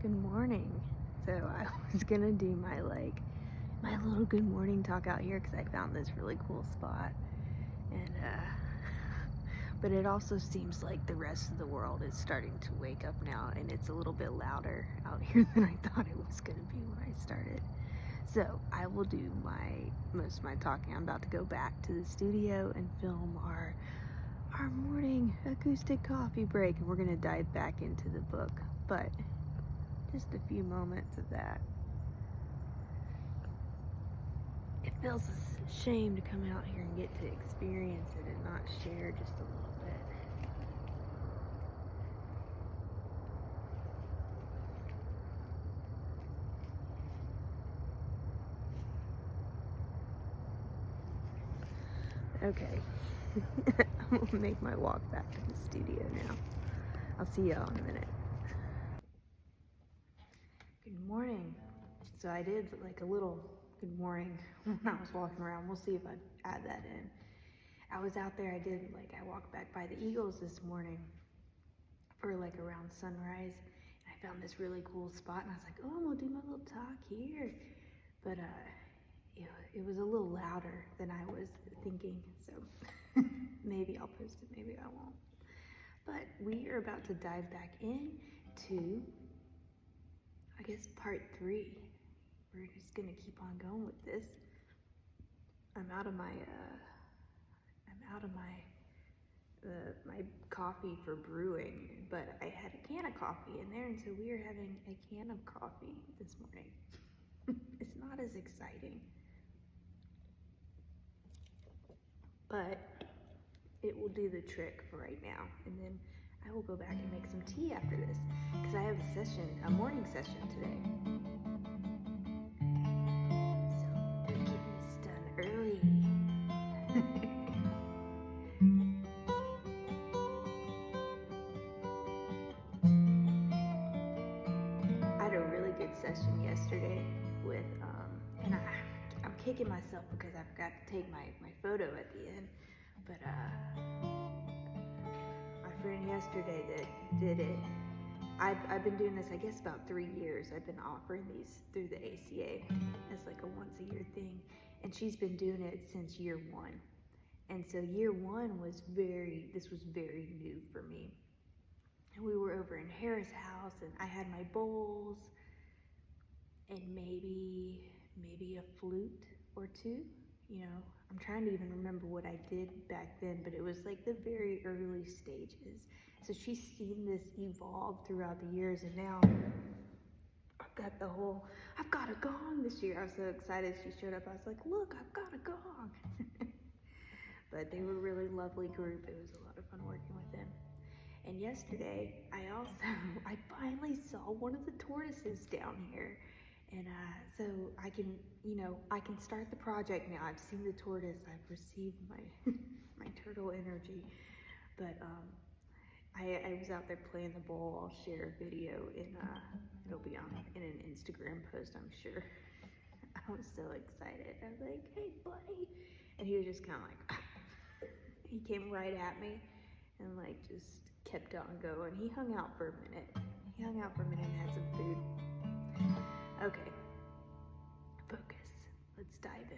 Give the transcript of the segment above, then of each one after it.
Good morning. So I was gonna do my little good morning talk out here because I found this really cool spot, and but it also seems like the rest of the world is starting to wake up now, and it's a little bit louder out here than I thought it was gonna be when I started. So I will do most of my talking. I'm about to go back to the studio and film our morning acoustic coffee break, and we're gonna dive back into the book, but just a few moments of that. It feels a shame to come out here and get to experience it and not share just a little bit. Okay, I'm gonna make my walk back to the studio now. I'll see y'all in a minute. Good morning. So I did like a little good morning when I was walking around. We'll see if I add that in. I was out there, I walked back by the Eagles this morning for like around sunrise, and I found this really cool spot, and I was like, oh, I'm gonna do my little talk here. But it was a little louder than I was thinking, so maybe I'll post it, maybe I won't. But we are about to dive back in to, I guess, part 3. We're just gonna keep on going with this. I'm out of my my coffee for brewing, but I had a can of coffee in there, and so we are having a can of coffee this morning. It's not as exciting, but it will do the trick for right now, and then I will go back and make some tea after this, because I have a morning session today. So we're getting this done early. I had a really good session yesterday with, and I'm kicking myself because I forgot to take my photo at the end, but my friend yesterday that did it, I've been doing this, I guess, about 3 years. I've been offering these through the ACA as like a once-a-year thing, and she's been doing it since year 1. And so year 1 was very new for me. And we were over in Harris' house, and I had my bowls and maybe a flute or 2. You know, I'm trying to even remember what I did back then, but it was like the very early stages. So she's seen this evolve throughout the years, and now I've got a gong this year. I was so excited she showed up. I was like, look, I've got a gong. But they were a really lovely group. It was a lot of fun working with them. And yesterday, I finally saw one of the tortoises down here. And so I can start the project now. I've seen the tortoise. I've received my my turtle energy. But I was out there playing the bowl. I'll share a video it'll be in an Instagram post, I'm sure. I was so excited. I was like, hey, buddy. And he was just kind of like, he came right at me and like just kept on going. He hung out for a minute. And had some food. Okay, focus. Let's dive in.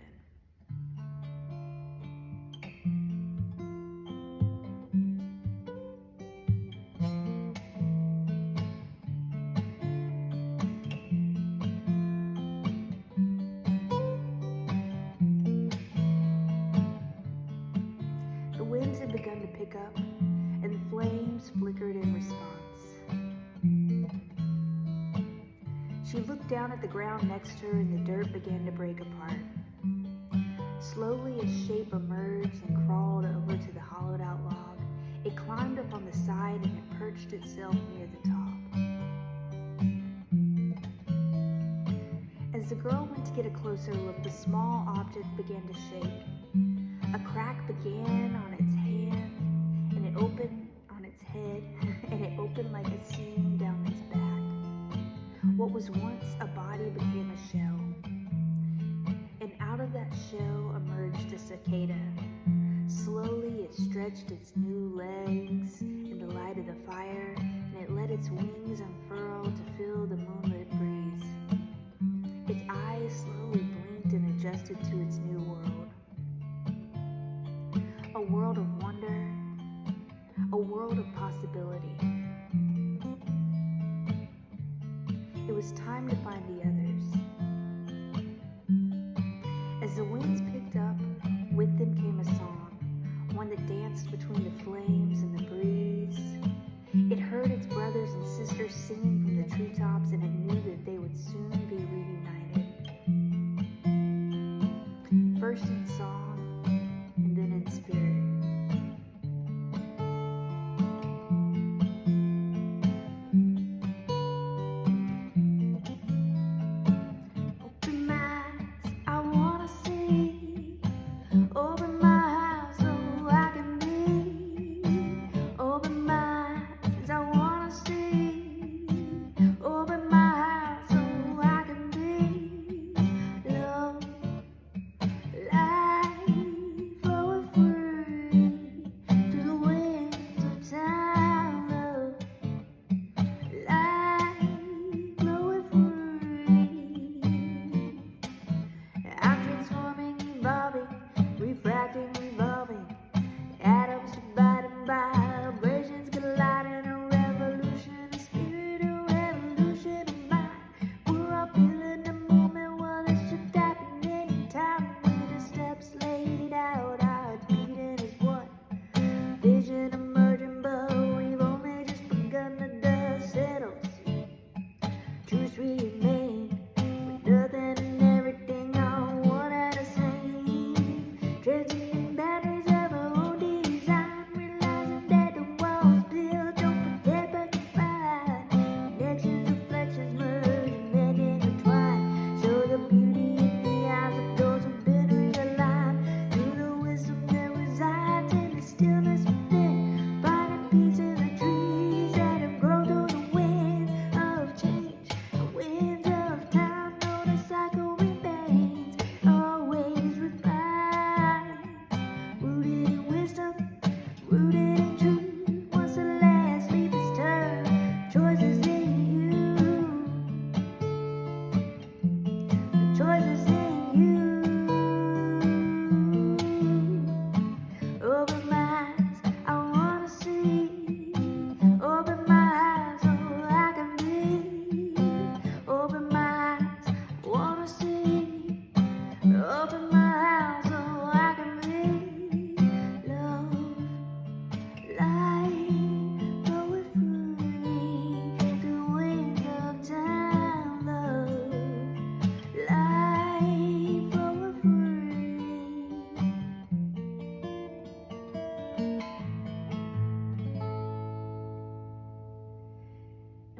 The winds had begun to pick up, and the flames flickered in response. She looked down at the ground next to her, and the dirt began to break apart. Slowly, a shape emerged and crawled over to the hollowed-out log. It climbed up on the side, and it perched itself near the top. As the girl went to get a closer look, the small object began to shake. A crack began on its hand, and it opened on its head, and it opened like a seam down its back. What was once a body became a shell, and out of that shell emerged a cicada. Slowly it stretched its new legs in the light of the fire, and it let its wings unfurl to fill the moon was time to find the others. As the winds picked up, with them came a song, one that danced between the flames and the breeze. It heard its brothers and sisters singing from the treetops, and it knew that they would soon be reunited. First in song, and then in spirit.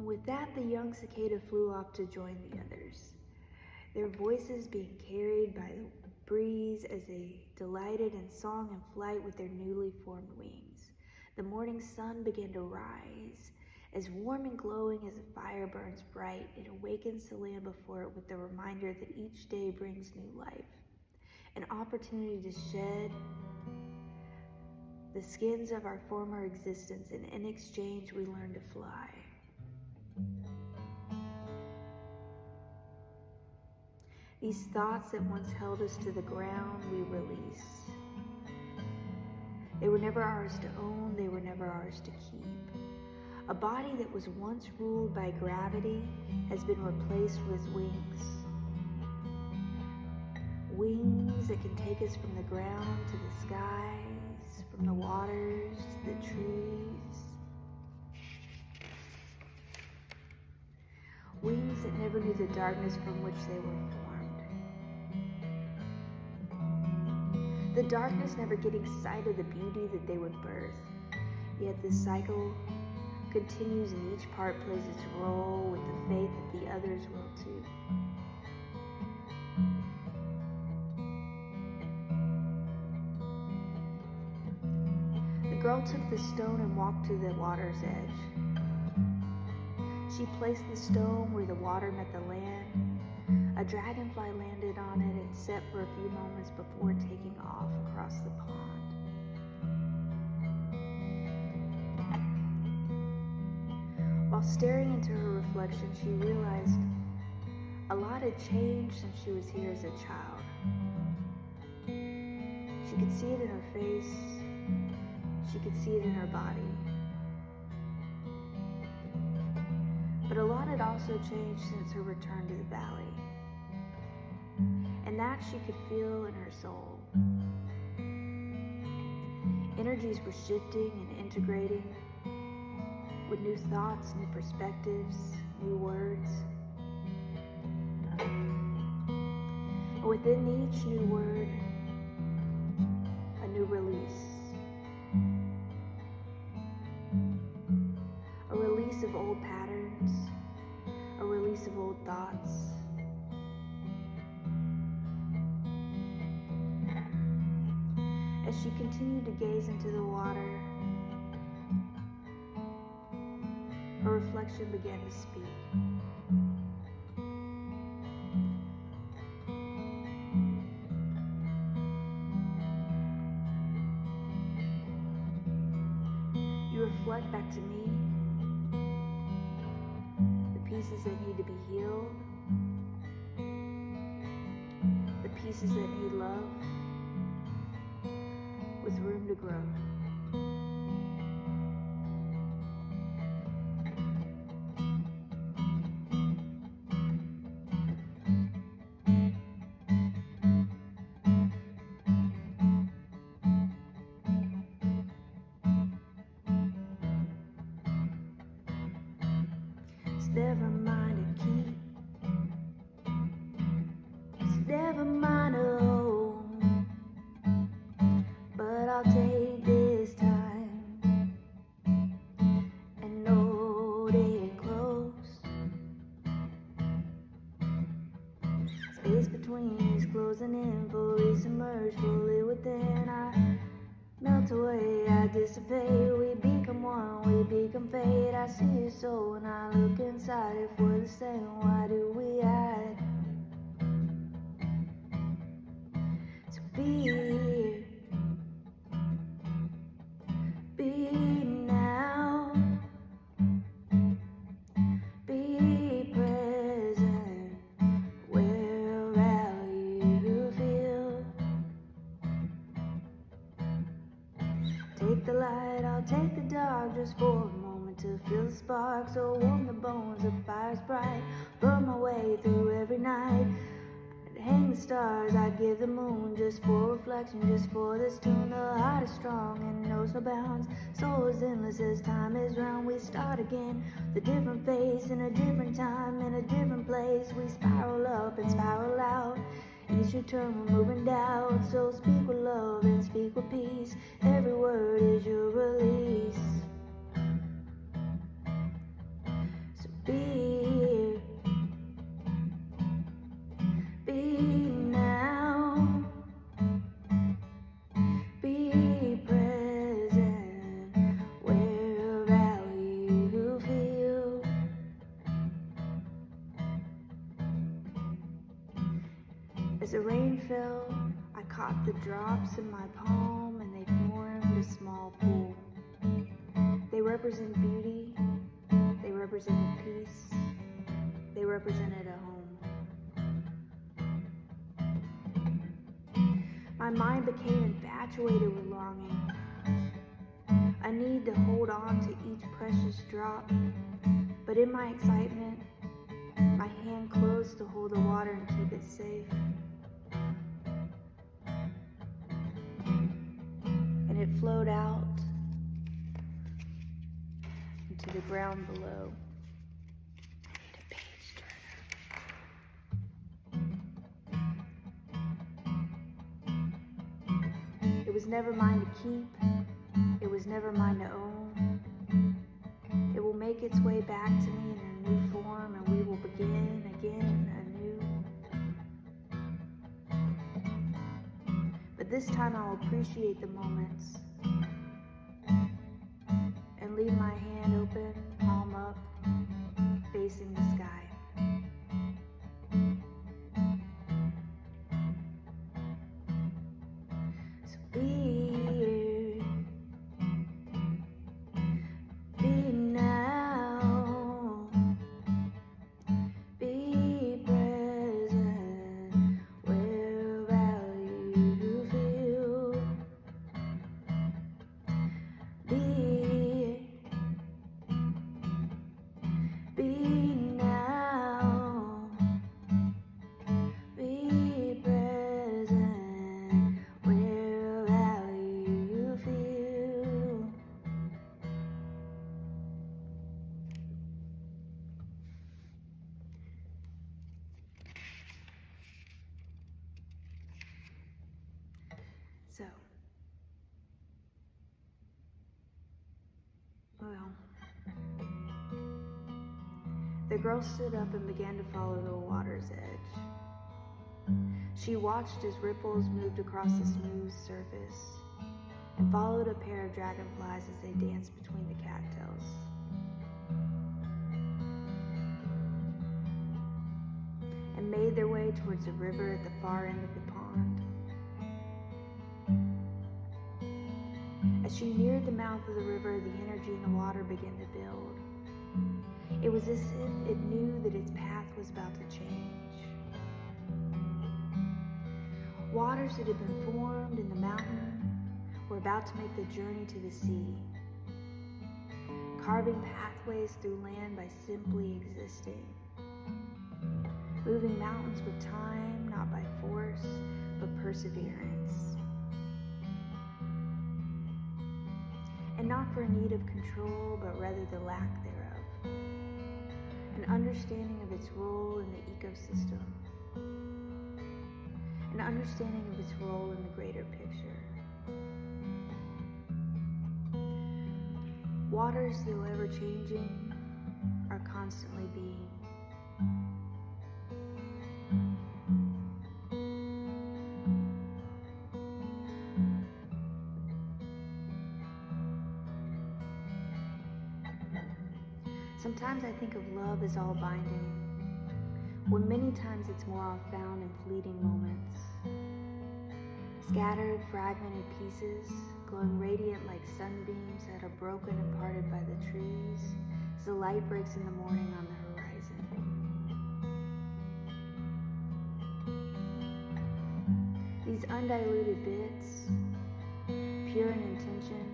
With that, the young cicada flew off to join the others, their voices being carried by the breeze as they delighted in song and flight with their newly formed wings. The morning sun began to rise. As warm and glowing as a fire burns bright, it awakens the land before it with the reminder that each day brings new life, an opportunity to shed the skins of our former existence, and in exchange we learn to fly. These thoughts that once held us to the ground, we release. They were never ours to own, they were never ours to keep. A body that was once ruled by gravity has been replaced with wings. Wings that can take us from the ground to the skies, from the waters to the trees. Wings that never knew the darkness from which they were formed. The darkness never getting sight of the beauty that they would birth. Yet this cycle continues and each part plays its role with the faith that the others will too. The girl took the stone and walked to the water's edge. She placed the stone where the water met the land. A dragonfly landed on it and set for a few moments before taking off across the pond. While staring into her reflection, she realized a lot had changed since she was here as a child. She could see it in her face. She could see it in her body. But a lot had also changed since her return to the valley, and that she could feel in her soul. Energies were shifting and integrating with new thoughts, new perspectives, new words. And within each new word, a new release. A release of old patterns, a release of old thoughts. As she continued to gaze into the water, her reflection began to speak. You reflect back to me the pieces that need to be healed, the pieces that need love, with room to grow. It's never mine to keep. It's never mine to own. But I'll take this time and hold it close. Space between is closing in, fully submerged, fully within. I melt away, I dissipate, we become one, we become fate. I see your soul and I look inside. If we're the same, why do we hide? So be here, be now, be present wherever you feel. Take the light, I'll take the dark, just for a moment to feel the spark. So warm the bones, the fire's bright, burn my way through every night. I'd hang the stars, I'd give the moon, just for reflection, just for this tune. The heart is strong and knows no bounds, soul is endless as time is round. We start again, the different face, in a different time, in a different place. We spiral up and spiral out, each return we're moving down. So speak with love and speak with peace, every word is your release. So be here, be now, be present wherever you feel. As the rain fell, I caught the drops in my palm and they formed a small pool. They represent beauty, they represented peace, they represented a home. My mind became infatuated with longing. I need to hold on to each precious drop, but in my excitement, my hand closed to hold the water and keep it safe. And it flowed out into the ground below. I need a page turner. It was never mine to keep. It was never mine to own. It will make its way back to me in a new form, and we will begin again anew. But this time I will appreciate the moments and leave my hand open, palm up, facing the sky. So be here, be now, be present wherever you feel. So, well, the girl stood up and began to follow the water's edge. She watched as ripples moved across the smooth surface and followed a pair of dragonflies as they danced between the cattails. And made their way towards the river at the far end of the pond. As she neared the mouth of the river, the energy in the water began to build. It was as if it knew that its path was about to change. Waters that had been formed in the mountain were about to make the journey to the sea, carving pathways through land by simply existing, moving mountains with time, not by force, but perseverance. And not for a need of control, but rather the lack thereof. An understanding of its role in the ecosystem. An understanding of its role in the greater picture. Waters, though ever changing, are constantly being. Sometimes I think of love as all binding, when many times it's more found in fleeting moments. Scattered, fragmented pieces, glowing radiant like sunbeams that are broken and parted by the trees as the light breaks in the morning on the horizon. These undiluted bits, pure in intention,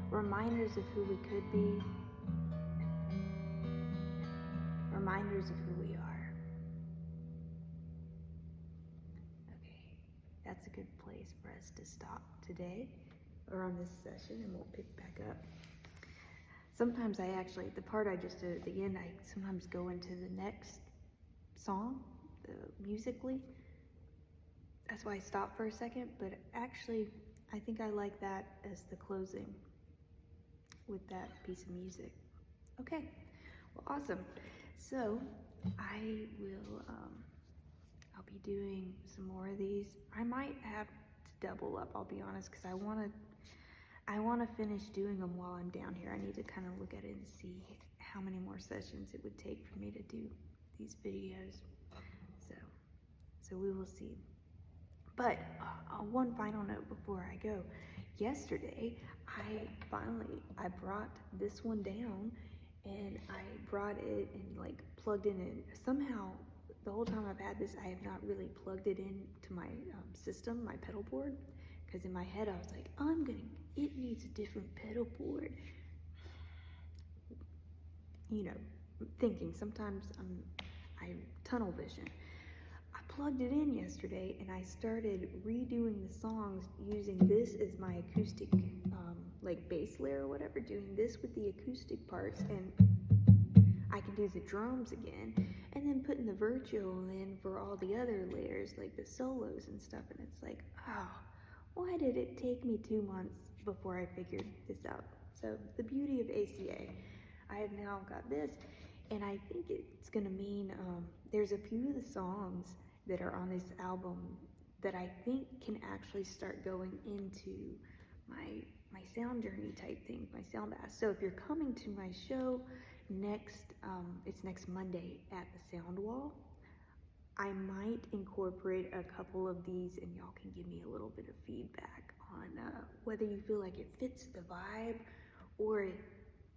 reminders of who we could be, reminders of who we are. Okay, that's a good place for us to stop today, or on this session, and we'll pick back up. Sometimes I actually, the part I just did at the end, I sometimes go into the next song, musically. That's why I stopped for a second, but actually, I think I like that as the closing with that piece of music. Okay, well, awesome. So I will, I'll be doing some more of these. I might have to double up, I'll be honest, because I want to finish doing them while I'm down here. I need to kind of look at it and see how many more sessions it would take for me to do these videos. So we will see. But one final note before I go. Yesterday, I brought this one down, and I brought it and like plugged it in. Somehow, the whole time I've had this, I have not really plugged it into my system, my pedal board, because in my head I was like, it needs a different pedal board. You know, thinking, sometimes I'm tunnel vision. I plugged it in yesterday and I started redoing the songs using this as my acoustic like bass layer or whatever, doing this with the acoustic parts, and I can do the drums again, and then putting the virtual in for all the other layers like the solos and stuff. And it's like, oh, why did it take me 2 months before I figured this out? So the beauty of ACA, I have now got this, and I think it's gonna mean there's a few of the songs that are on this album that I think can actually start going into my sound journey type thing, my sound bath. So if you're coming to my show it's next Monday at the Sound Wall, I might incorporate a couple of these, and y'all can give me a little bit of feedback on whether you feel like it fits the vibe or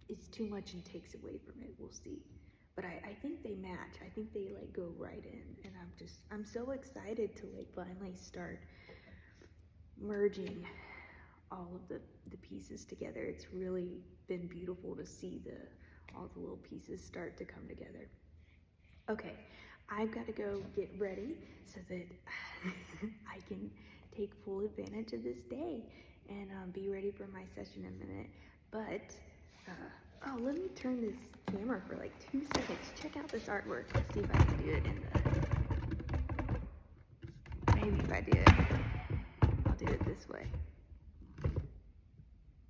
it's too much and takes away from it. We'll see. But I think they match. I think they like go right in, and I'm so excited to like finally start merging all of the pieces together. It's really been beautiful to see all the little pieces start to come together. Okay, I've got to go get ready so that I can take full advantage of this day and be ready for my session in a minute. But let me turn this camera for like 2 seconds. Check out this artwork. Let's see if I can do it in the Maybe if I do it, I'll do it this way.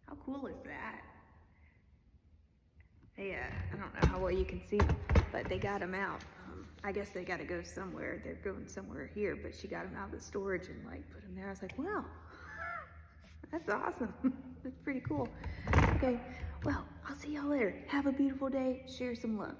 How cool is that? They, I don't know how well you can see them, but they got them out. I guess they got to go somewhere. They're going somewhere here, but she got them out of the storage and like put them there. I was like, wow, that's awesome. That's pretty cool. Okay, well, I'll see y'all later. Have a beautiful day. Share some love.